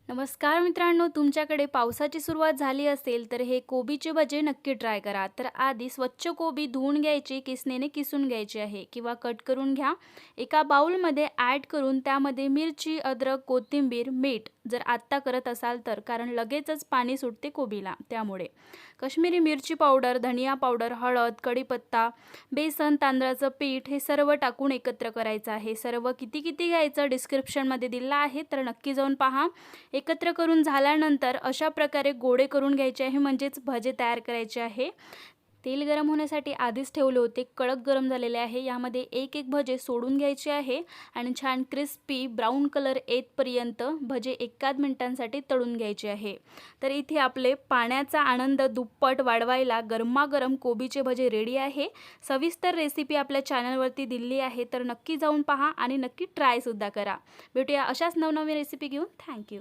नमस्कार मित्रांनो, तुमच्याकडे पावसाची सुरुवात झाली असेल तर हे कोबीचे भजे नक्की ट्राय करा. तर आधी स्वच्छ कोबी धुवून घ्यायची, किसणीने किसून घ्यायची आहे किंवा कट करून घ्या. एका बाउलमध्ये ॲड करून त्यामध्ये मिरची, अद्रक, कोथिंबीर, मीठ जर आत्ता करत असाल तर, कारण लगेचच पाणी सुटते कोबीला त्यामुळे. काश्मीरी मिरची पावडर, धनिया पावडर, हळद, कढीपत्ता, बेसन, तांदळाचं पीठ हे सर्व टाकून एकत्र करायचं आहे. सर्व किती किती घ्यायचं डिस्क्रिप्शनमध्ये दिलं आहे, तर नक्की जाऊन पहा. एकत्र करून झाल्यानंतर अशा प्रकारे गोळे करून घ्यायचे आहे, म्हणजेच भजे तयार करायचे आहे. तेल गरम होण्यासाठी आधीच ठेवले होते, कडक गरम झालेले आहे. यामध्ये एक एक भजे सोडून घ्यायचे आहे आणि छान क्रिस्पी ब्राऊन कलर येतपर्यंत भजे एकाच मिनिटांसाठी तळून घ्यायचे आहे. तर इथे आपले पाण्याचा आनंद दुप्पट वाढवायला गरमागरम कोबीचे भजे रेडी आहे. सविस्तर रेसिपी आपल्या चॅनलवरती दिली आहे, तर नक्की जाऊन पहा आणि नक्की ट्रायसुद्धा करा. भेटूया अशाच नवनवीन रेसिपी घेऊन. थँक्यू.